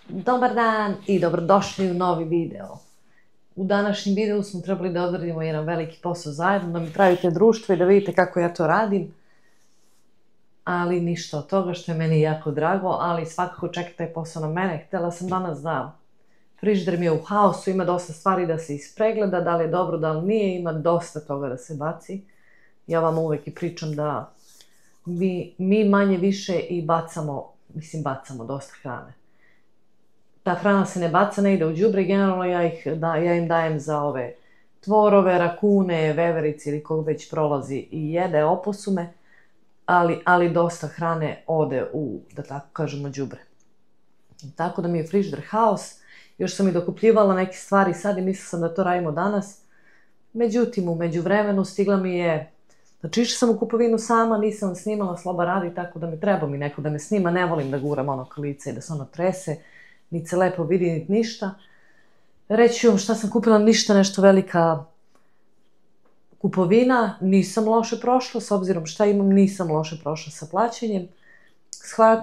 Dobar dan i dobrodošli u novi video. U današnjem videu smo trebali da odradimo jedan veliki posao zajedno, da mi pravite društvo i da vidite kako ja to radim. Ali ništa od toga, što je meni jako drago, ali svakako čeka taj posao na mene. Htjela sam danas da frižider mi je u haosu, ima dosta stvari da se ispregleda, da li je dobro, da li nije, ima dosta toga da se baci. Ja vam uvek i pričam da mi manje više i bacamo dosta hrane. Ta hrana se ne baca, ne ide u đubre, generalno ja im dajem za ove tvorove, rakune, veverice ili kog već prolazi i jede oposume, ali dosta hrane ode u, da tako kažemo, đubre. Tako da mi je frižider haos, još sam i dokupljivala neke stvari sad i mislila sam da to radimo danas. Međutim, u međuvremenu stigla mi je, znači išla sam u kupovinu sama, nisam snimala, Sloba radi, tako da mi treba neko da me snima, ne volim da guram ono ka lice i da se ono trese, niti se lepo vidi, niti ništa. Reći ću vam šta sam kupila, ništa nešto velika kupovina, nisam loše prošla, s obzirom šta imam, nisam loše prošla sa plaćanjem.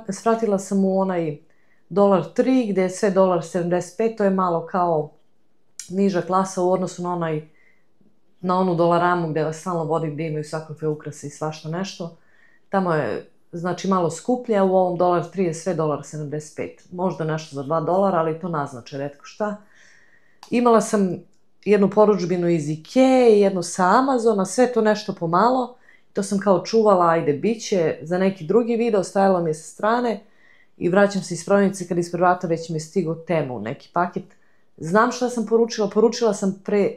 Svratila sam u onaj $3, gde je sve $75, to je malo kao niža klasa u odnosu na onu dolaramu gde vas stalno vodim, gde imaju svakakve ukrase i svašta nešto. Tamo je, znači, malo skuplje, a u ovom $3 je sve $75. Možda nešto za $2, ali to naznače retko šta. Imala sam jednu poručbinu iz Ikee i jednu sa Amazona, sve to nešto pomalo. To sam kao čuvala, ajde, biće za neki drugi video, stajalo mi je sa strane i vraćam se iz prodavnice kad ispred vrata već mi je stigao Temu, neki paket. Znam šta sam poručila sam pre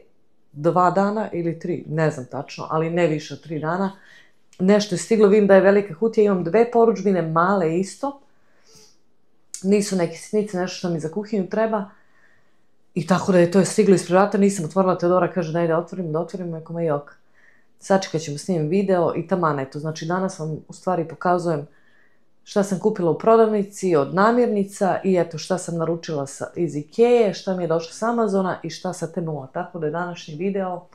2 dana ili 3, ne znam tačno, ali ne više od 3 dana. Nešto je stiglo, vidim da je velika kutija, imam 2 poručbine, male isto. Nisu neke sitnice, nešto što mi za kuhinju treba. I tako da je to stiglo ispred vrata, nisam otvorila, Teodora kaže daj da otvorim, neko ma jok. Sačekat ćemo, snimim video i taman eto. Znači danas vam u stvari pokazujem šta sam kupila u prodavnici od namirnica i eto šta sam naručila iz Ikee, šta mi je došlo s Amazona i šta sa Temua. Tako da je današnji video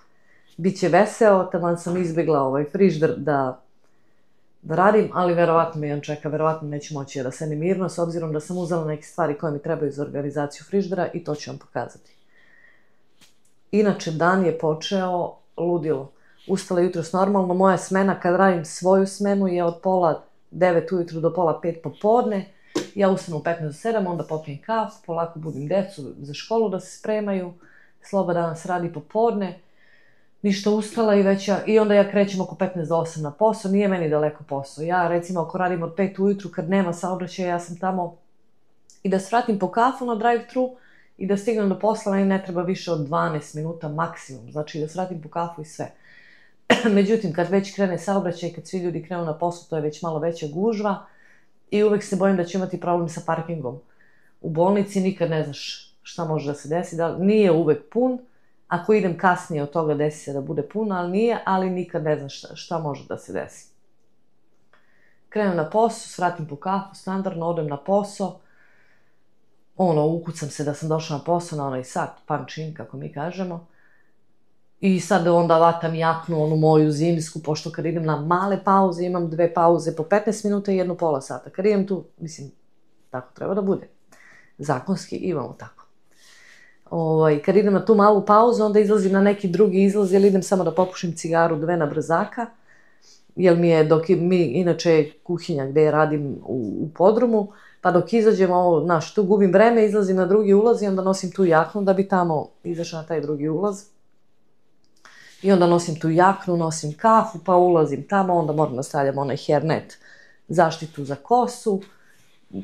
biće veseo, taman sam izbjegla ovaj frižider da radim, ali verovatno me on čeka, verovatno neću moći da sedim mirno, s obzirom da sam uzela neke stvari koje mi trebaju za organizaciju frižidera i to ću vam pokazati. Inače, dan je počeo ludilo. Ustala jutros normalno, moja smena kad radim svoju smenu je od 8:30 ujutru do 4:30 popodne. Ja ustanem u 7:15, onda popijem kafu, polako budim decu za školu da se spremaju. Sloba danas radi popodne. Ništa, ustala i onda ja krećem oko 7:45 do 8 na posao, nije meni daleko posao. Ja recimo ako radim od 5 ujutru kad nema saobraćaja, ja sam tamo i da svratim po kafu na drive-thru i da stignem do posla, meni ne treba više od 12 minuta maksimum, znači da svratim po kafu i sve. Međutim, kad već krene saobraćaj, kad svi ljudi krenu na posao, to je već malo veća gužva i uvek se bojim da ću imati problem sa parkingom. U bolnici nikad ne znaš šta može da se desi, nije uvek pun. Ako idem kasnije od toga desi se da bude puno, ali nije, ali nikad ne znam šta može da se desi. Krenem na posao, svratim po kafu, standardno, odem na posao, ukucam se da sam došla na posao, na onaj sat, punch in, kako mi kažemo, i sad onda vatam jaknu, onu moju zimsku, pošto kad idem na male pauze, imam 2 pauze po 15 minuta i 1 pola sata. Kad idem tu, mislim, tako treba da bude. Zakonski imamo tako. Kad idem na tu malu pauzu, onda izlazim na neki drugi izlaz, jer idem samo da popušim cigaru 2 na brzaka, jer dok mi, inače, kuhinja gde radim u podrumu, pa dok izađem tu gubim vreme, izlazim na drugi ulaz i onda nosim tu jaknu da bi tamo izašla na taj drugi ulaz. I onda nosim tu jaknu, nosim kafu, pa ulazim tamo, onda moram da stavljam onaj hairnet, zaštitu za kosu,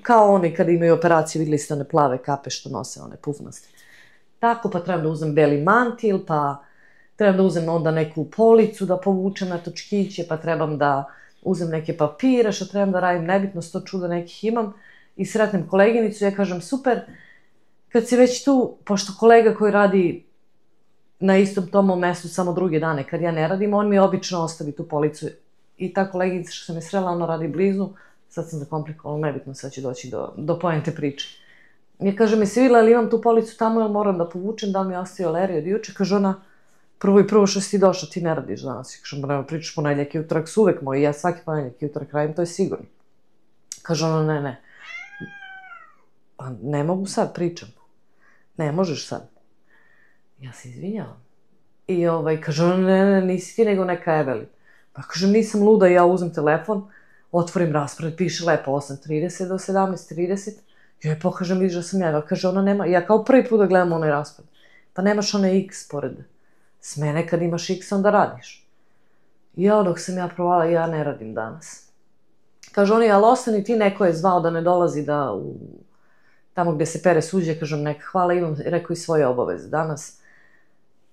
kao oni kad imaju operaciju, vidjeli ste one plave kape što nose, one pufnaste. Tako, pa trebam da uzem beli mantil, pa trebam da uzem onda neku policu da povučem na točkiće, pa trebam da uzem neke papire, što trebam da radim, nebitno, 100 čuda nekih imam. I sretnem koleginicu, ja kažem, super, kad si već tu, pošto kolega koji radi na istom tom mestu samo druge dane, kad ja ne radim, on mi obično ostavi tu policu. I ta koleginica što sam je srela, ona radi blizu, sad sam zakomplikovala, nebitno, sad ću doći do poente priče. Ja kažem, jesi vidjela ili imam tu policu tamo, ili moram da povučem, da li mi je ostavio Leri od juče? Kaže ona, prvo što si ti došla, ti ne radiš danas. Ja kažem, nema pričaš, ponedjeljak i utorak su uvek moji, ja svaki ponedjeljak i utorak radim, to je sigurno. Kaže ona, ne. Pa ne mogu sad, pričam. Ne možeš sad. Ja se izvinjavam. I kaže ona, ne, nisi ti nego neka Evelin. Pa kažem, nisam luda, ja uzmem telefon, otvorim raspored, piše lepo 8:30 do 17:30. Joj pokažem, vidiš da sam ja. Kaže, ona nema, ja kao prvi put da gledam onaj raspored. Pa nemaš onaj X pored smene, kad imaš X onda radiš. Ja, dok sam ja provala, ja ne radim danas. Kaže oni, ali ostani ti, neko je zvao da ne dolazi tamo gde se pere suđe, kažem, neka, hvala, imam, rekao, i svoje obaveze danas.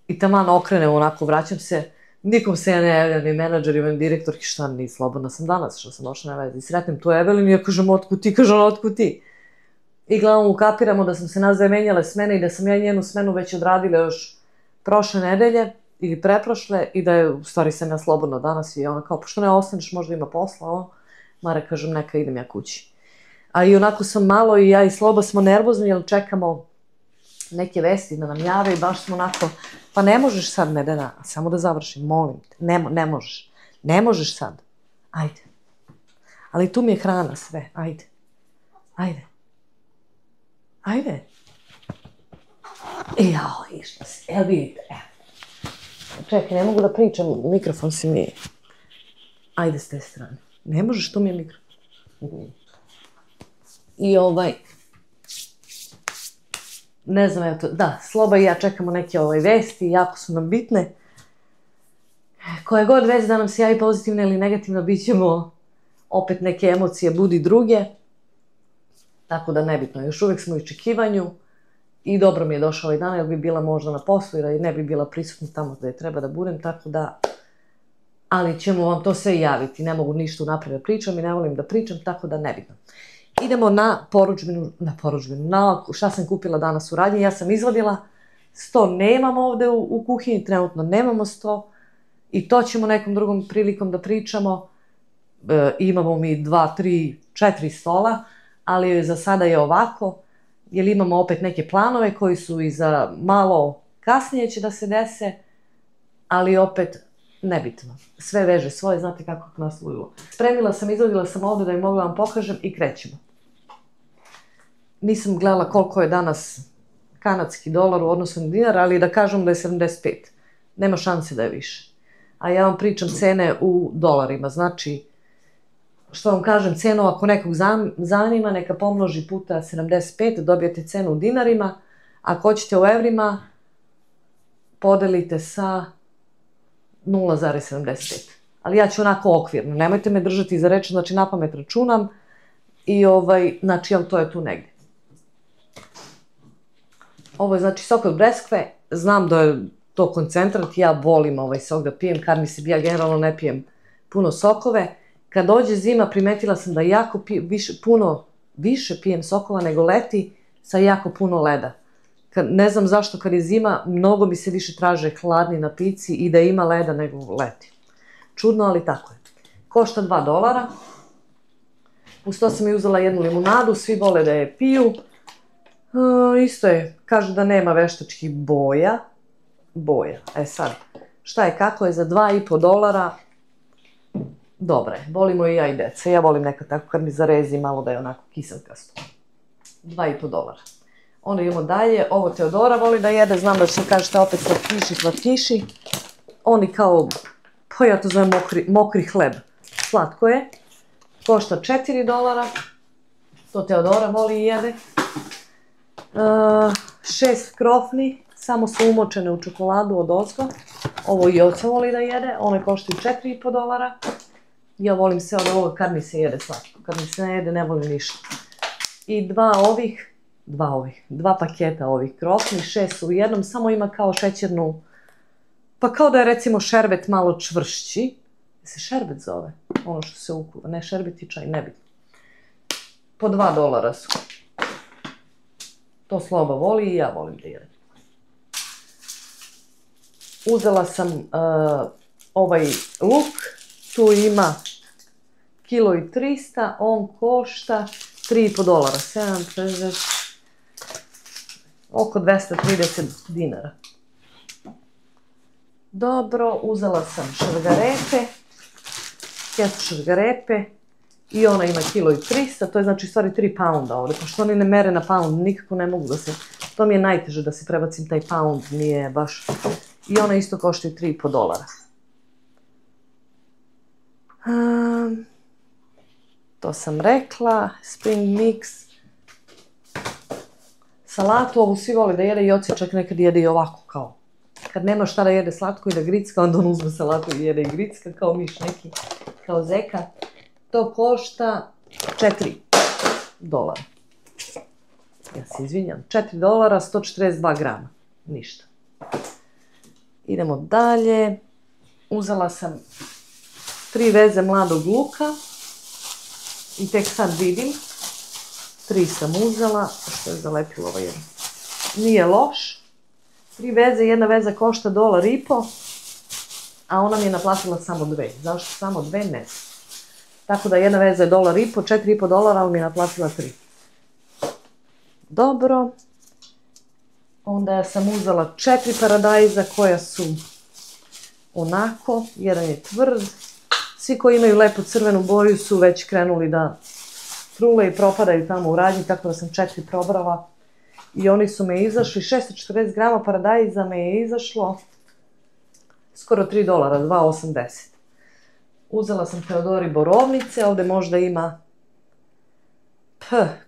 I taman okrenem onako, vraćam se, nikom se ja ne javljam, ni menadžerima, ni direktorki, šta, ni slobodna sam danas, što sam došla na vezi. I sretnem tu Evelin i ja kažem, otkud ti, kaže ona, otkud ti. I glavnom ukapiramo da sam se nas dve menjale smene i da sam ja njenu smenu već odradila još prošle nedelje ili preprošle i da je, u stvari sam ja slobodna danas i ona kao, pošto ne ostaneš, možda ima posla, ovo. Mara, kažem, neka idem ja kući. A i onako sam malo i ja i Sloba smo nervozni, jer čekamo neke vesti da nam jave i baš smo onako, pa ne možeš sad, Medena, samo da završim, molim te, ne možeš. Ne možeš sad. Ajde. Ali tu mi je hrana sve, ajde. Ajde. Ajde. Jao, išla si, evo vidite, evo. Čekaj, ne mogu da pričam, mikrofon si mi... Ajde s te strane. Ne možeš, tu mi je mikrofon. I ne znam, evo to, da, Sloba i ja čekamo neke vesti, jako su nam bitne. Koje god vezi da nam se javi pozitivno ili negativno, bit ćemo opet neke emocije budi druge. Tako da nebitno, još uvek smo u iščekivanju i dobro mi je došao ovaj dan, jer bi bila možda na poslu ili ne bi bila prisutna tamo gde treba da budem, tako da, ali ćemo vam to sve javiti, ne mogu ništa unapred da pričam i ne volim da pričam, tako da nebitno. Idemo na porudžbinu, na šta sam kupila danas u radnji, ja sam izvadila, sto nemamo ovde u kuhinji, trenutno nemamo sto i to ćemo nekom drugom prilikom da pričamo, imamo mi 2, 3, 4 stola, ali za sada je ovako, jer imamo opet neke planove koji su i za malo kasnije će da se dese, ali opet nebitno. Sve veže svoje, znate kako nas luju. Spremila sam, izvadila sam ovde da je mogla vam pokažem i krećemo. Nisam gledala koliko je danas kanadski dolar u odnosu na dinar, ali da kažem da je 75. Nema šanse da je više. A ja vam pričam cene u dolarima, znači, što vam kažem, cenu ako nekog zanima, neka pomnoži puta 75, dobijete cenu u dinarima, ako hoćete u evrima, podelite sa 0,75. Ali ja ću onako okvirno, nemojte me držati za reč, znači napamet računam i znači, ali to je tu negdje. Ovo je znači sok od breskve, znam da je to koncentrat, ja volim sok da pijem, kad mi se ja generalno ne pijem puno sokove. Kad dođe zima, primetila sam da jako više pijem sokova nego leti sa jako puno leda. Ne znam zašto kad je zima, mnogo mi se više traže hladni napici i da ima leda nego leti. Čudno, ali tako je. Košta $2. Uz to sam i uzela jednu limunadu, svi vole da je piju. Isto je, kažu da nema veštačkih boja. E sad, šta je, kako je za $2,5? Dobro je, volimo i ja i deca. Ja volim nekad tako kad mi zarezi malo da je onako kiselkasto. $2,5. Onda idemo dalje, ovo Teodora voli da jede, znam da će kažete opet slatkiši. Oni kao, pa ja to zovem mokri hleb. Slatko je, košta $4. To Teodora voli i jede. 6 krofni, samo su umočene u čokoladu od ozgo. Ovo i oca voli da jede, one koštaju $4,5. Ja volim sve od ovoga kad mi se jede slatko, kad mi se ne jede ne volim ništa. I dva paketa ovih krofnih, 6 su u jednom, samo ima kao šećernu, pa kao da je recimo šerbet malo čvršći. Se šerbet zove, ono što se ukuva, ne šerbet i čaj, nebitno. Po $2 su. To Sloba voli i ja volim da jedem. Uzela sam ovaj luk, tu ima 1,3 kg, on košta $3,5, 7, oko 230 dinara. Dobro, uzela sam šargarepe, kesu šargarepe, I ona ima 1,3 kg, to je znači stvari 3 pounda ovde, pošto oni ne mere na pound, nikako ne mogu da se, to mi je najteže da se prebacim taj pound, nije baš, i ona isto košta $3,5. To sam rekla, spring mix, salatu ovu svi vole da jede i oci čak nekad jede i ovako kao, kad nema šta da jede slatko i da gricka, onda on uzme salatu i jede i gricka kao miš neki, kao zeka. To košta $4. Ja se izvinjam, $4, 142 grama, ništa. Idemo dalje, uzela sam 3 veze mladog luka i tek sad vidim, 3 sam uzela, što je zalepilo ovo jedno. Nije loš, 3 veze, jedna veza košta $1,50, a ona mi je naplatila samo 2. Zašto samo 2? Ne. Tako da jedna veza je $1,50, $4,5, ali mi je naplatila 3. Dobro. Onda sam uzela 4 paradajza koja su onako, jedan je tvrd. Svi koji imaju lepo crvenu boju su već krenuli da trule i propadaju tamo u radnji, tako da sam 4 probrala. I oni su me izašli, 640 grama paradajza me je izašlo skoro $3, $2,80. Uzela sam Teodori borovnice, ovde možda ima,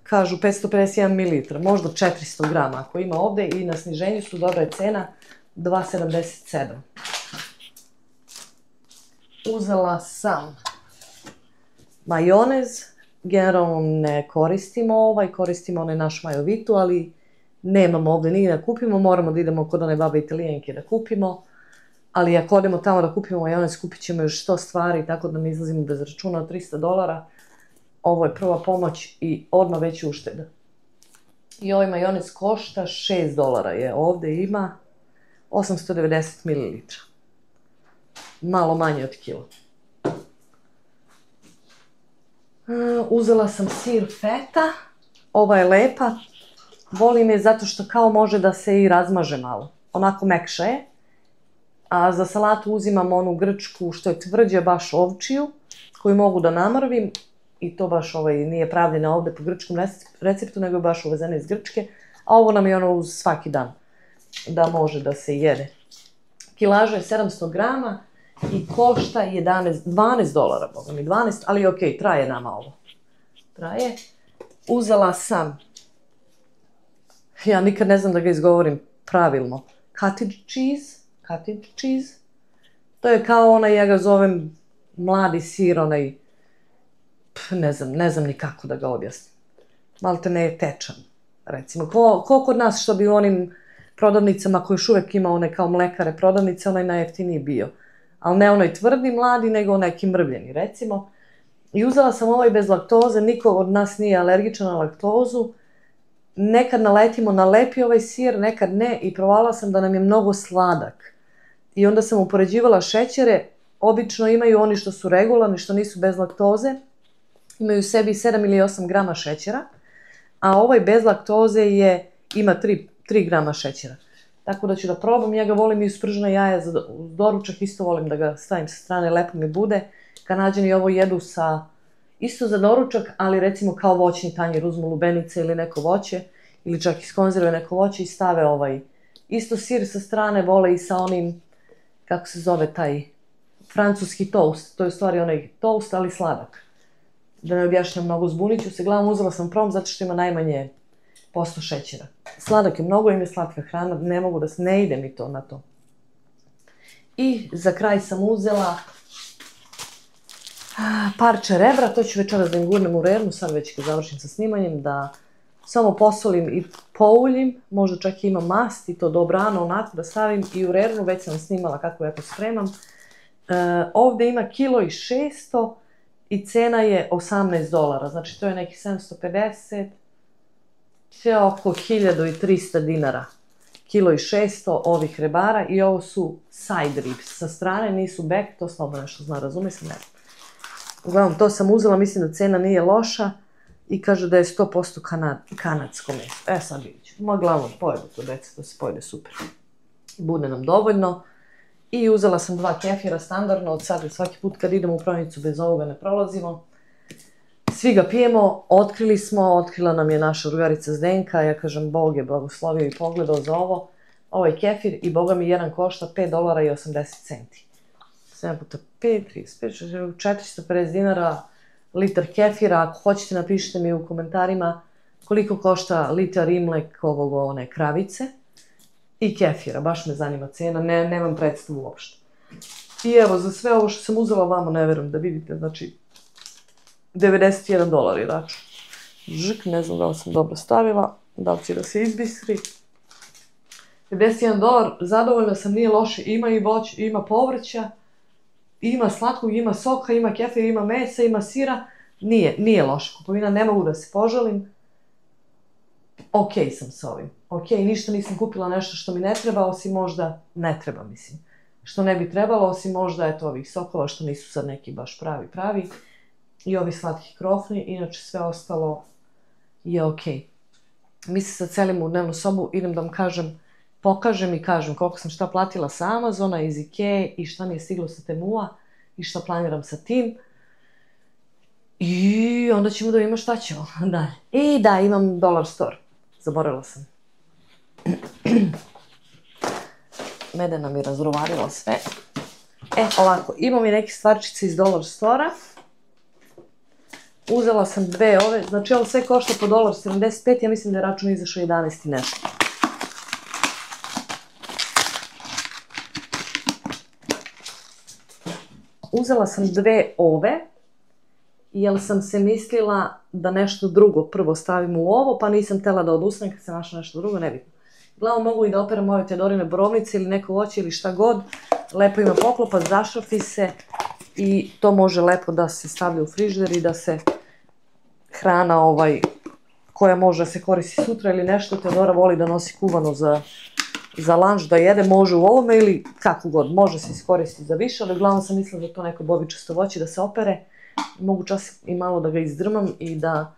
kažu 551 ml, možda 400 grama ako ima ovde i na sniženju su, dobra je cena, $2,77. Uzela sam majonez, generalno ne koristimo ovaj, koristimo onaj naš majovitu, ali nemamo ovde nigde da kupimo, moramo da idemo kod one babe Italijanke da kupimo, ali ako odemo tamo da kupimo majonez, kupit ćemo još 100 stvari, tako da ne izlazimo bez računa od $300. Ovo je prva pomoć i odmah već ušteda. I ovaj majonez košta $6, je ovde ima 890 ml. Malo manje od kilo. Uzela sam sir feta, ova je lepa, volim je zato što kao može da se i razmaže malo, onako mekša je. A za salatu uzimam onu grčku što je tvrđa, baš ovčiju, koju mogu da namrvim. I to baš nije pravljena ovde po grčkom receptu, nego je baš uvezena iz Grčke. A ovo nam je ono uz svaki dan, da može da se jede. Kilaža je 700 grama i košta $12, boga mi 12, ali okej, traje nama ovo. Traje. Uzela sam, ja nikad ne znam da ga izgovorim pravilno, cottage cheese. To je kao onaj, ja ga zovem mladi sir, onaj, ne znam ni kako da ga objasnim. Malte ne je tečan, recimo. Ko kod nas što bi u onim prodavnicama koji još uvek ima one kao mlekare prodavnice, onaj najjeftiniji bio. Ali ne onaj tvrdi mladi, nego neki mrvljeni, recimo. I uzela sam ovaj bez laktoze, niko od nas nije alergičan na laktozu. Nekad naletimo na lepi ovaj sir, nekad ne, i provala sam da nam je mnogo sladak. I onda sam upoređivala šećere, obično imaju oni što su regularni, što nisu bez laktoze, imaju u sebi 7 ili 8 grama šećera, a ovaj bez laktoze ima 3 grama šećera. Tako da ću da probam, ja ga volim i uz pržena jaja za doručak, isto volim da ga stavim sa strane, lepo mi bude. Kanađani ovo jedu isto za doručak, ali recimo kao voćni tanjir, uzmu lubenice ili neko voće, ili čak iz konzerve neko voće i stave isto sir sa strane, vole i sa onim, kako se zove taj francuski toast, to je u stvari onaj toast, ali sladak. Da ne objašnjam mnogo, zbunit ću se, glavno uzela sam prom zato što ima najmanje posto šećera. Sladak je mnogo, im je slatka hrana, ne mogu ne ide mi to na to. I za kraj sam uzela parče rebra, to ću večeras da im gurnem u rernu, sad već kad završim sa snimanjem, da samo posolim i pouljim, možda čak i imam mast i to dobrano onako da stavim i u rernu, već sam snimala kako ja to spremam. Ovde ima 1,6 kg i cena je $18, znači to je neki 750, sve oko 1300 dinara. 1,6 kg ovih rebara i ovo su side ribs, sa strane nisu back, to slabo nešto zna, razume se, ne. Uglavnom, to sam uzela, mislim da cena nije loša i kaže da je 100% kanadsko meso. Sad vidjet ću. Moja glavno pojedu to deca, to se pojede super. Bude nam dovoljno. I uzela sam 2 kefira standardno, od sada svaki put kad idemo u prodavnicu bez ovoga ne prolazimo. Svi ga pijemo, otkrila nam je naša drugarica Zdenka, ja kažem, Bog je blagoslovio i pogledao za ovo. Ovo je kefir i boga mi jedan košta $5.80. 7 puta 5, 35, 450 dinara litar kefira. Ako hoćete, napišite mi u komentarima koliko košta litar Imlek one kravice i kefira. Baš me zanima cena, nemam predstavu uopšte. I evo, za sve ovo što sam uzela vamo, ne verujem da vidite, znači $91 je račun. Žik, ne znam da li sam dobro stavila, da li će da se izbistri. $91, zadovoljna sam, nije loše, ima i voće, ima povrća, ima slatkog, ima soka, ima kefira, ima mesa, ima sira. Nije loša kupovina, ne mogu da se požalim. Ok sam s ovim. Ok, ništa nisam kupila nešto što mi ne treba, osim možda ne treba, mislim. Što ne bi trebalo, osim možda, eto, ovih sokova što nisu sad neki baš pravi. I ovi slatki krofni, inače sve ostalo je ok. Mi se sad selimo u dnevnu sobu, idem da vam pokažem i kažem koliko sam šta platila sa Amazona, iz Ikee i šta mi je stiglo sa Temua i šta planiram sa tim. I onda ćemo da vidimo šta ćemo dalje. I da, imam Dollar Store. Zaboravila sam. Medena mi razrovarila sve. Ovako, imam i neke stvarčice iz Dollar Store-a. Uzela sam dve ove, znači ovo sve košta po $1.75, ja mislim da je račun izašao 11 i nešto. Uzela sam dve ove, jer sam se mislila da nešto drugo prvo stavim u ovo, pa nisam htela da odustanem kad sam našla nešto drugo, nebitno. Glavno mogu i da operem ove Teodorine borovnice ili neko voće ili šta god. Lepo ima poklopac, zašrafi se i to može lepo da se stavlja u frižider i da se hrana koja može da se koristi sutra ili nešto. Teodora voli da nosi kuvano za lanč, da jede, može u ovome ili kako god, može se iskoristiti za više, ali uglavnom sam mislila da je to neko bobičasto voće da se opere. Mogu čas i malo da ga izdrmam i da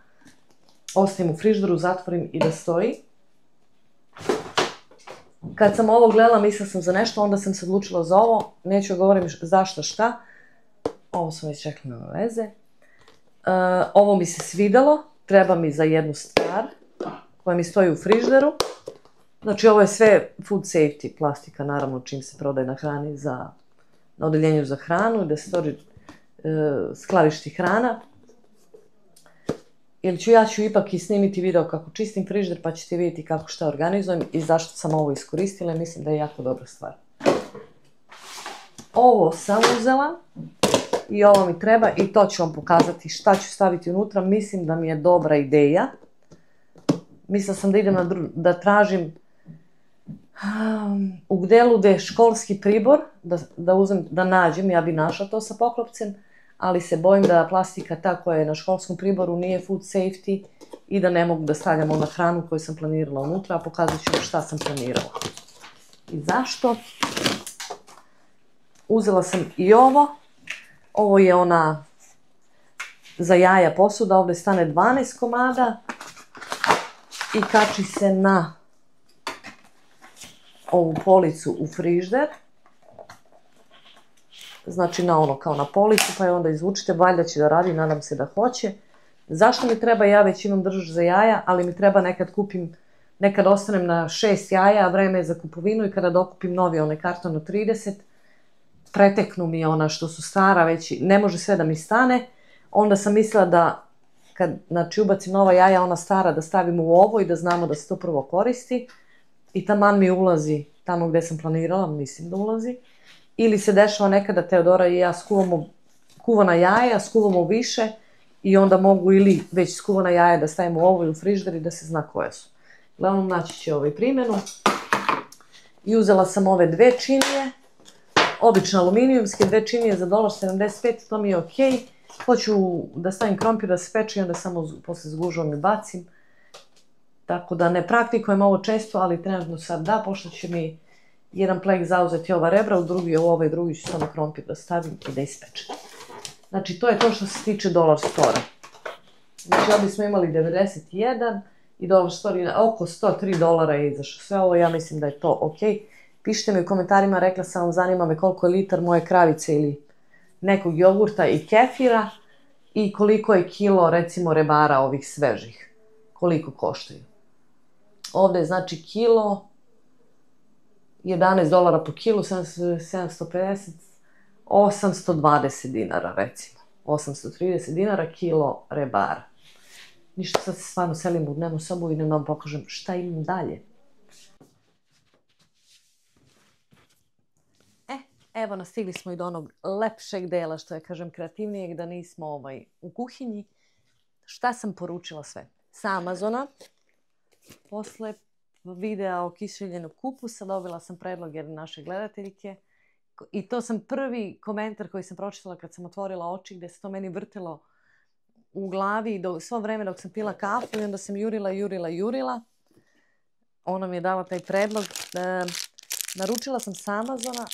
ostavim u frižideru, zatvorim i da stoji. Kad sam ovo gledala, mislila sam za nešto, onda sam se odlučila za ovo. Neću govorim zašto šta. Ovo sam već rekla, nema veze. Ovo mi se svidelo, treba mi za jednu stvar koja mi stoji u frižideru. Znači ovo je sve food safety, plastika naravno čim se prodaje na hrani na odeljenju za hranu, da se skladišti hrana. Ja ću ipak i snimiti video kako čistim frižider, pa ćete vidjeti kako šta organizujem i zašto sam ovo iskoristila. Mislim da je jako dobra stvar. Ovo sam uzela i ovo mi treba i to ću vam pokazati šta ću staviti unutra. Mislim da mi je dobra ideja. Mislila sam da idem da tražim u delu gde je školski pribor, da nađem, ja bi našla to sa poklopcem, ali se bojim da plastika ta koja je na školskom priboru nije food safety i da ne mogu da stavljamo na hranu koju sam planirala unutra, a pokazat ću vam šta sam planirala. I zašto? Uzela sam i ovo. Ovo je ona za jaja posuda, ovdje stane 12 komada i kači se na ovu policu u frižider. Znači na ono kao na policu, pa je onda izvučite, valjda će da radi, nadam se da hoće. Zašto mi treba? Ja već imam držač za jaja, ali mi treba nekad ostanem na 6 jaja, a vreme je za kupovinu i kada dokupim novi onaj karton od 30, preteknu mi ona što su stara, već ne može sve da mi stane. Onda sam mislila da kad ubacim nova jaja, ona stara, da stavim u ovo i da znamo da se to prvo koristi. I taman mi ulazi tamo gde sam planirala, mislim da ulazi. Ili se dešava nekada Teodora i ja skuvamo kuvana jaja, skuvamo više i onda mogu ili već skuvana jaja da stavimo u ovo ili u frižider i da se zna koje su. Uglavnom naći će primjenu. I uzela sam ove dve činije, obične aluminijumske, dve činije za $1.75, to mi je ok. Hoću da stavim krompir da se peče i onda samo posle zgužujem i bacim. Tako da ne praktikujem ovo često, ali trenutno sad da, pošto će mi jedan plek zauzeti ova rebra, u ovaj drugi ću samo krompir da stavim i da ispečem. Znači to je to što se tiče Dollar Store-a. Znači ovdje smo imali 91 i Dollar Store oko $103 je izašlo. Sve ovo ja mislim da je to ok. Pišite mi u komentarima, rekla sam vam, zanima me koliko je litar moje kravice ili nekog jogurta i kefira. i koliko je kilo, recimo, rebara ovih svežih. Koliko koštaju. Ovde je znači kilo, $11 po kilu, 750, 820 dinara recimo. 830 dinara kilo rebara. Ništa, sad se stvarno selim u dnevnu sobu i idem da vam pokažem šta imam dalje. Evo nas, stigli smo i do onog lepšeg dela, što je, kažem, kreativnijeg, da nismo u kuhinji. Šta sam poručila sve? Sa Amazona, posle videa o kiseljenog kupusa, dobila sam predlog jedne naše gledateljke i to sam prvi komentar koji sam pročitala kad sam otvorila oči, gde se to meni vrtelo u glavi svo vreme dok sam pila kafu i onda sam jurila. Ona mi je dala taj predlog. Naručila sam sa Amazona,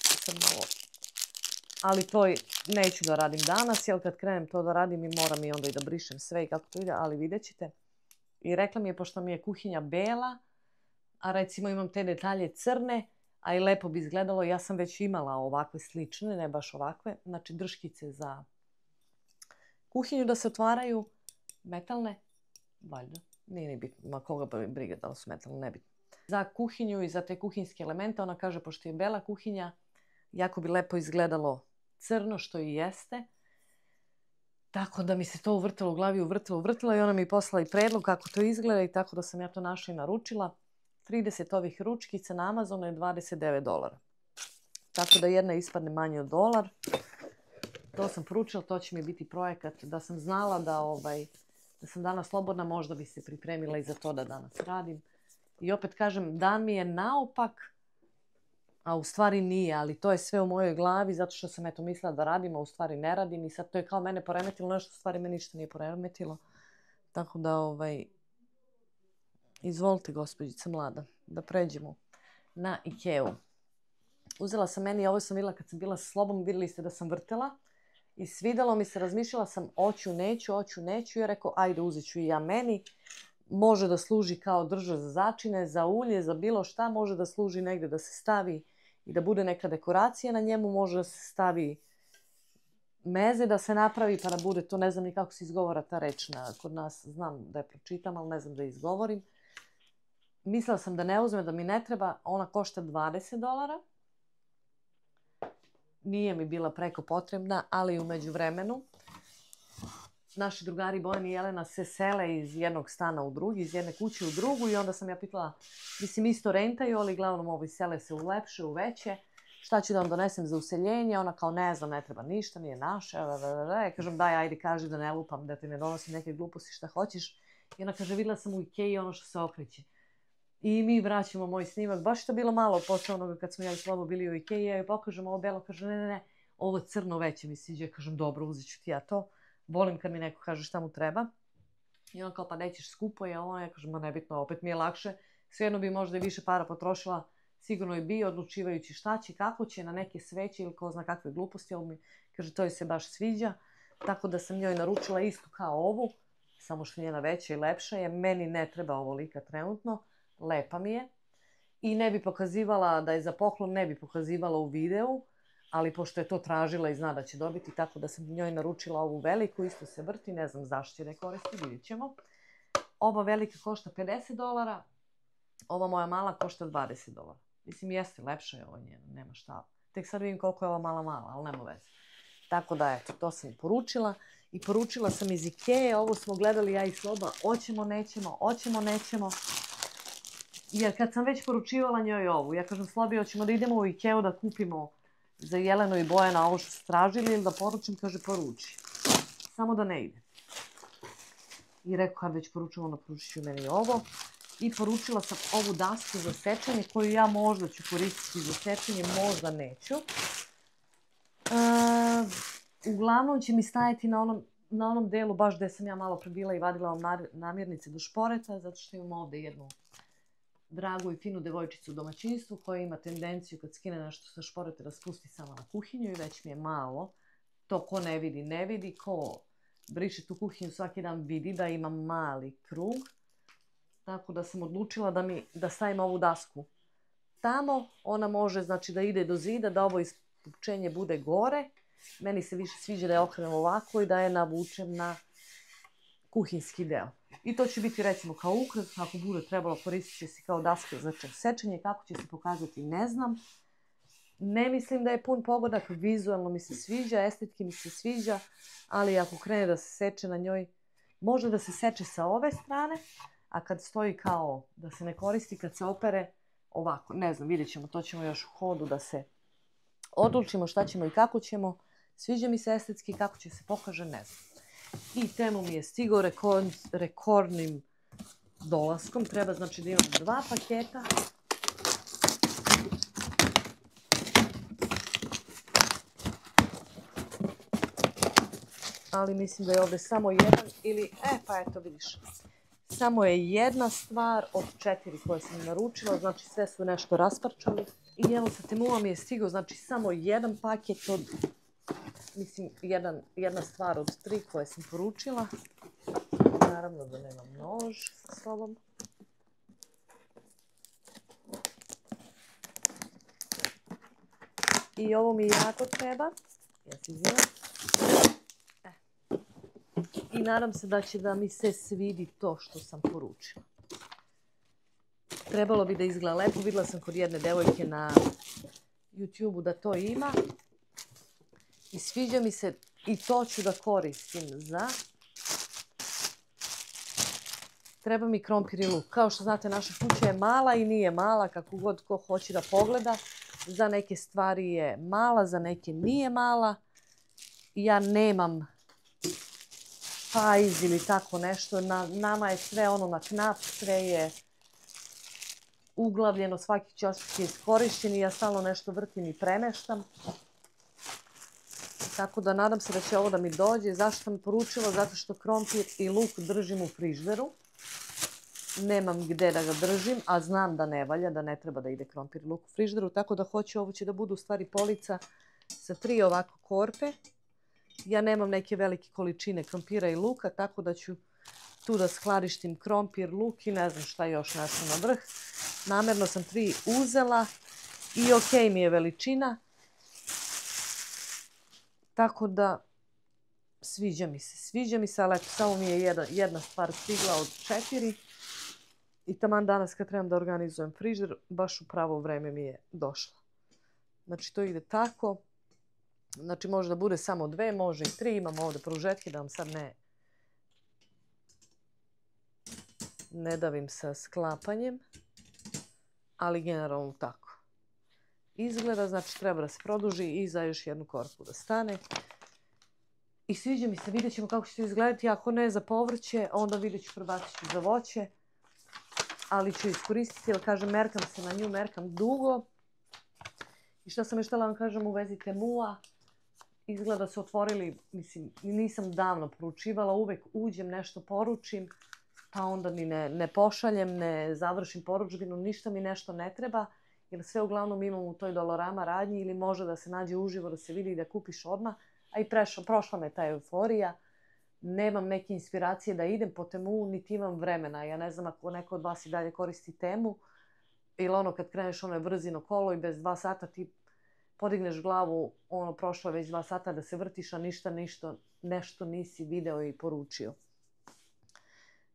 ali to neću da radim danas, jer kad krenem to da radim i moram i onda i da brišem sve i kako to ide, ali vidjet ćete. I rekla mi je, pošto mi je kuhinja bela, a recimo imam te detalje crne, a i lepo bi izgledalo, ja sam već imala ovakve slične, ne baš ovakve, znači drškice za kuhinju da se otvaraju, metalne, valjda, nije ni bitno, ma koga pa mi briga da li su metalne, ne bitno. Za kuhinju i za te kuhinjske elemente, ona kaže, pošto je bela kuhinja, jako bi lepo izgledalo crno, što i jeste. Tako da mi se to uvrtilo u glavi, uvrtilo i ona mi je poslala i predlog kako to izgleda i tako da sam ja to našla i naručila. 30 ovih ručkica na Amazonu je $29. Tako da jedna ispadne manje od $1. To sam poručila, to će mi biti projekat. Da sam znala da sam danas slobodna, možda bi se pripremila i za to da danas radim. I opet kažem, dan mi je naopak, a u stvari nije, ali to je sve u mojoj glavi, zato što sam eto mislila da radim, a u stvari ne radim i sad to je kao mene poremetilo nešto, u stvari me ništa nije poremetilo. Tako da, izvolite, gospođica mlada, da pređemo na Ikeu. Uzela sam meni, ovo sam vidjela kad sam bila sa Slobom, vidjeli ste da sam vrtela i svidelo mi se, razmišljala sam, hoću, neću, i ja rekao, ajde, uzet ću i ja meni. Može da služi kao drža za začine, za ulje, za bilo šta, može da služi negde da se stavi i da bude neka dekoracija na njemu, može da se stavi meze da se napravi pa da bude to, ne znam ni kako se izgovara ta reč kod nas, znam da je pročitam, ali ne znam da je izgovorim. Mislila sam da ne uzme, da mi ne treba, ona košta $20. Nije mi bila preko potrebna, ali u međuvremenu naši drugari Bojan i Jelena se sele iz jednog stana u drugi, iz jedne kuće u drugu i onda sam ja pitala, mislim isto rentaju, ali glavnom ovi sele se u lepše, u veće, šta ću da vam donesem za useljenje, ona kao ne znam, ne treba ništa, nije naše, ja kažem daj, ajde kaži da ne lupam, da ti ne donosim neke gluposti, šta hoćeš. I ona kaže, videla sam u Ikeji ono što se okreće. I mi vraćamo moj snimak, baš to bilo malo posle onoga kad smo ja i Slobo bili u Ikeji, ja joj pokažem ovo belo, kaže ne, ovo crno veće mi siđe, kažem dobro, uzet ću ti ja to. Volim kad mi neko kaže šta mu treba. I on kao pa nećeš skupo je ovo, ja kažem ma nebitno, opet mi je lakše. Svejedno bi možda i više para potrošila, sigurno i bi, odlučivajući šta će, kako će, na neke sveće ili ko zna kakve gluposti, ali mi kaže to joj se baš sviđa. Tako da sam njoj naručila istu kao ovu, samo što njena veća i lepša je. Meni ne treba ovolika trenutno, lepa mi je. I ne bi pokazivala da je za poklon, ne bi pokazivala u videu, ali pošto je to tražila i zna da će dobiti, tako da sam njoj naručila ovu veliku, isto se vrti, ne znam zašto će da je koristi, vidjet ćemo. Ova velika košta $50, ova moja mala košta $20. Mislim, jeste, lepša je ovo njena, nema šta. Tek sad vidim koliko je ova mala, ali nema veze. Tako da, eto, to sam poručila. I poručila sam iz Ikeje, ovo smo gledali ja i Sloba, hoćemo, nećemo. Jer kad sam već poručivala njoj ovu, ja kažem Slobi, hoćemo da idemo u Ikeu da kupimo za Jelenu i Bojana ovo što su tražili ili da poručim, kaže poruči. Samo da ne ide. I rekao kad već poručujem, onda poručit ću meni ovo. I poručila sam ovu dasku za sečenje koju ja možda ću koristiti za sečenje, možda neću. Uglavnom će mi stajati na onom delu baš gde sam ja malo prebila i vadila vam namirnice do šporeta, zato što imam ovde jednu dragu i finu devojčicu u domaćinstvu koja ima tendenciju kad skine nešto sa šporeta da spusti samo na kuhinju i već mi je malo. To ko ne vidi, ko briše tu kuhinju svaki dan vidi da ima mali krug. Tako da sam odlučila da stavim ovu dasku tamo. Ona može znači da ide do zida, da ovo ispupčenje bude gore Meni se više sviđa da je okrenem ovako i da je navučem na kuhinski deo. I to će biti recimo kao ukras, ako bude trebalo koristit će se kao daska za sečenje, kako će se pokazati ne znam. Ne mislim da je pun pogodak, vizualno mi se sviđa, estetski mi se sviđa, ali ako krene da se seče na njoj, može da se seče sa ove strane, a kad stoji kao da se ne koristi, kad se opere ovako, ne znam, vidjet ćemo, to ćemo još u hodu da se odlučimo šta ćemo i kako ćemo. Sviđa mi se estetski, kako će se pokaže, ne znam. I Temu mi je stigao rekordnim dolaskom, treba znači da imam 2 paketa. Ali mislim da je ovdje samo jedan ili, pa eto vidiš, samo je jedna stvar od 4 koje sam naručila, znači sve su nešto rasparčali. I evo sa Temua mi je stigao, znači samo jedan paket od, mislim, jedna stvar od 3 koje sam poručila. Naravno da nemam nož sa sobom. I ovo mi jako treba. Ja se izvijem. I nadam se da će da mi se svidi to što sam poručila. Trebalo bi da izgleda lepo. Vidjela sam kod jedne devojke na YouTube-u da to ima. I sviđa mi se i to ću da koristim za... Treba mi krompir i luk. Kao što znate, naša kuća je mala i nije mala, kako god ko hoće da pogleda. Za neke stvari je mala, za neke nije mala. Ja nemam pajz ili tako nešto. Nama je sve ono na knap, sve je uglavljeno, svaki ćošak je iskorišćen i ja stalno nešto vrtim i premeštam. Tako da nadam se da će ovo da mi dođe. Zašto sam poručila? Zato što krompir i luk držim u frižderu. Nemam gde da ga držim, a znam da ne valja, da ne treba da ide krompir i luk u frižderu. Tako da hoću, ovo će da budu u stvari polica sa 3 ovako korpe. Ja nemam neke velike količine krompira i luka, tako da ću tu da skladištim krompir, luk i ne znam šta još nešto na vrh. Namerno sam 3 uzela i ok mi je veličina. Tako da sviđa mi se, ali eto, samo mi je jedna stvar stigla od 4. I taman danas kad trebam da organizujem frižider, baš u pravo vreme mi je došla. Znači to ide tako. Znači može da bude samo 2, može i 3. Imam ovdje pružetke da vam sad ne davim sa sklapanjem. Ali generalno tako. Izgleda, znači treba da se produži i za još jednu korpu da stane. I sviđa mi se, vidjet ćemo kako će to izgledati. Ako ne za povrće, onda vidjet ću, prebacit ću za voće. Ali ću iskoristiti, jer kažem, merkam se na nju, merkam dugo. I što sam još htjela vam kažem u vezi Temua, izgleda su otvorili, mislim, nisam davno poručivala, uvek uđem, nešto poručim, pa onda ni ne pošaljem, ne završim poručbinu, ništa mi nešto ne treba, jer sve uglavnom imam u toj Dollarama radnji ili može da se nađe uživo, da se vidi i da kupiš odmah, a i prošla me ta euforija. Nemam neke inspiracije da idem po Temu, niti imam vremena. Ja ne znam ako neko od vas i dalje koristi Temu, ili ono kad kreneš ono je brzino kolo i bez 2 sata ti podigneš glavu, ono prošlo već 2 sata da se vrtiš, a nešto nisi video i poručio.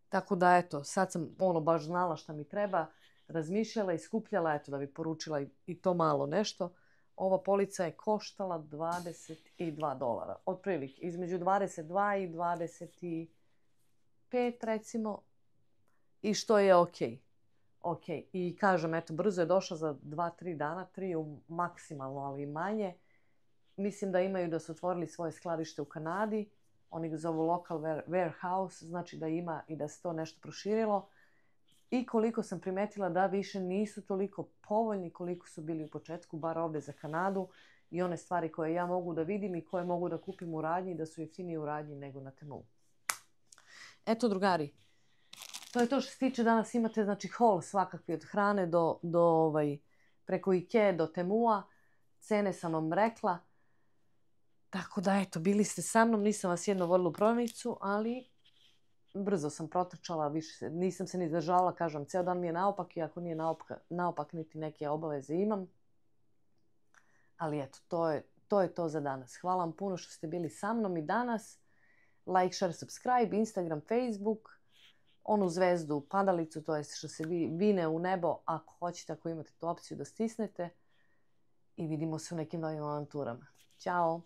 Tako da eto, sad sam ono baš znala šta mi treba, razmišljala i skupljala, eto da bi poručila i to malo nešto. Ova polica je koštala $22. Otprilike, između 22 i 25 recimo. I što je ok. I kažem, eto, brzo je došla za 2-3 dana, 3 maksimalno, ali i manje. Mislim da imaju da su otvorili svoje skladište u Kanadi. Oni ga zovu local warehouse, znači da ima i da se to nešto proširilo. I koliko sam primetila da više nisu toliko povoljni koliko su bili u početku, bar ovdje za Kanadu. I one stvari koje ja mogu da vidim i koje mogu da kupim u radnji, da su jeftinije u radnji nego na Temu. Eto, drugari, to je to što se tiče. Danas imate, znači, haul svakakvi od hrane preko Ikea do Temua. Cene sam vam rekla. Tako da, eto, bili ste sa mnom. Nisam vas jedno vodila u prodavnicu, ali brzo sam protrčala, više nisam se ni zadržavala, kažem, ceo dan mi je naopak, i ako nije naopak, niti neke obaveze imam. Ali eto, to je to za danas. Hvala vam puno što ste bili sa mnom i danas. Like, share, subscribe, Instagram, Facebook, onu zvezdu, padalicu, to je što se vine u nebo, ako hoćete, ako imate tu opciju da stisnete. I vidimo se u nekim novim avanturama. Ćao!